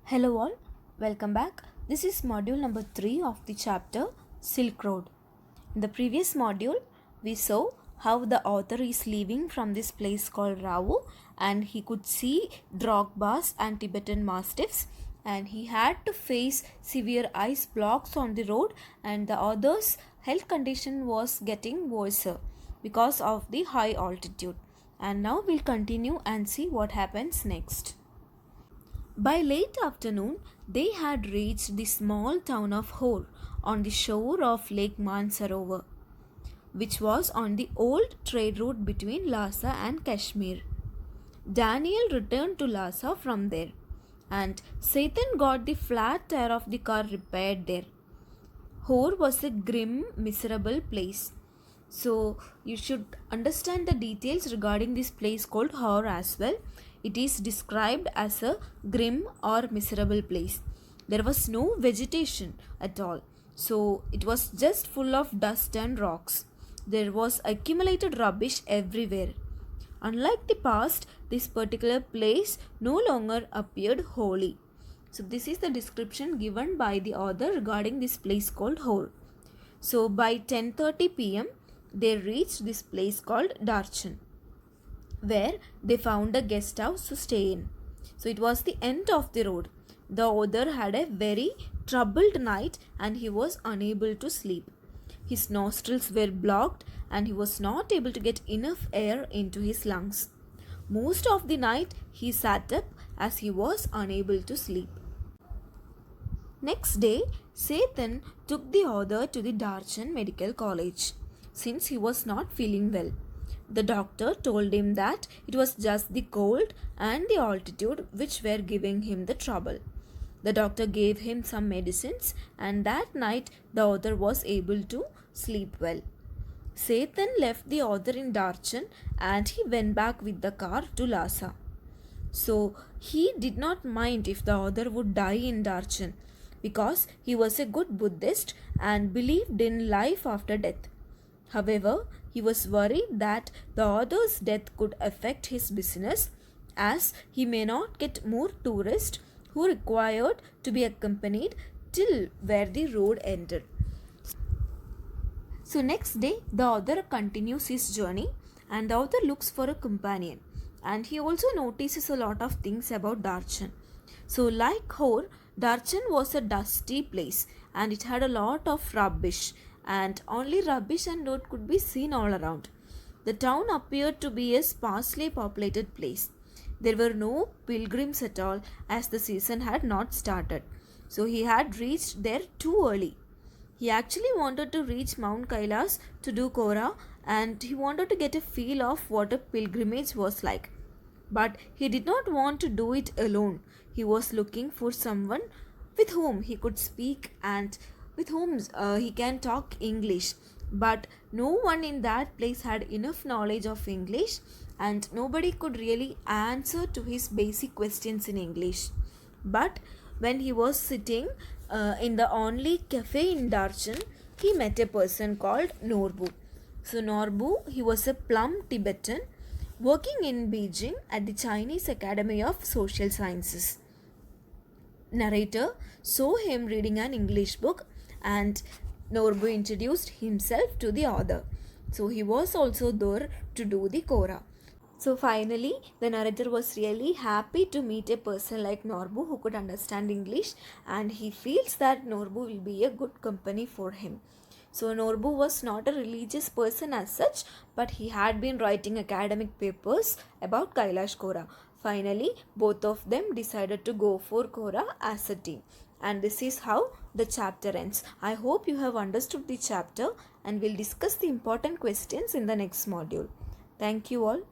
Hello all, welcome back. This is module number 3 of the chapter Silk Road. In the previous module, we saw how the author is leaving from this place called Rao and he could see Drogbas and Tibetan mastiffs, and he had to face severe ice blocks on the road, and the author's health condition was getting worse because of the high altitude. And now we'll continue and see what happens next. By late afternoon, they had reached the small town of Hor on the shore of Lake Mansarovar, which was on the old trade route between Lhasa and Kashmir. Daniel returned to Lhasa from there, and Satan got the flat tire of the car repaired there. Hor was a grim, miserable place. So you should understand the details regarding this place called Hor as well. It is described as a grim or miserable place. There was no vegetation at all. So it was just full of dust and rocks. There was accumulated rubbish everywhere. Unlike the past, this particular place no longer appeared holy. So this is the description given by the author regarding this place called Hor. So by 10:30 p.m. they reached this place called Darchan, where they found a guest house to stay in. So it was the end of the road. The author had a very troubled night and he was unable to sleep. His nostrils were blocked and he was not able to get enough air into his lungs. Most of the night he sat up as he was unable to sleep. Next day, Satan took the author to the Darchan Medical College since he was not feeling well. The doctor told him that it was just the cold and the altitude which were giving him the trouble. The doctor gave him some medicines, and that night the author was able to sleep well. Satan left the author in Darchan and he went back with the car to Lhasa. So he did not mind if the author would die in Darchan because he was a good Buddhist and believed in life after death. However, he was worried that the author's death could affect his business as he may not get more tourists who required to be accompanied till where the road ended. So next day, the author continues his journey and the author looks for a companion, and he also notices a lot of things about Darchan. So like Hor, Darchan was a dusty place and it had a lot of rubbish, and only rubbish and dirt could be seen all around. The town appeared to be a sparsely populated place. There were no pilgrims at all as the season had not started. So he had reached there too early. He actually wanted to reach Mount Kailas to do Kora, and he wanted to get a feel of what a pilgrimage was like. But he did not want to do it alone. He was looking for someone with whom he could speak and with whom he can talk English. But no one in that place had enough knowledge of English, and nobody could really answer to his basic questions in English. But when he was sitting in the only cafe in Darchan, he met a person called Norbu. So Norbu, he was a plump Tibetan working in Beijing at the Chinese Academy of Social Sciences. Narrator saw him reading an English book and Norbu introduced himself to the author. So he was also there to do the Kora. So finally, the narrator was really happy to meet a person like Norbu who could understand English, and he feels that Norbu will be a good company for him. So Norbu was not a religious person as such, but he had been writing academic papers about Kailash Kora. Finally, both of them decided to go for Kora as a team. And this is how the chapter ends. I hope you have understood the chapter and will discuss the important questions in the next module. Thank you all.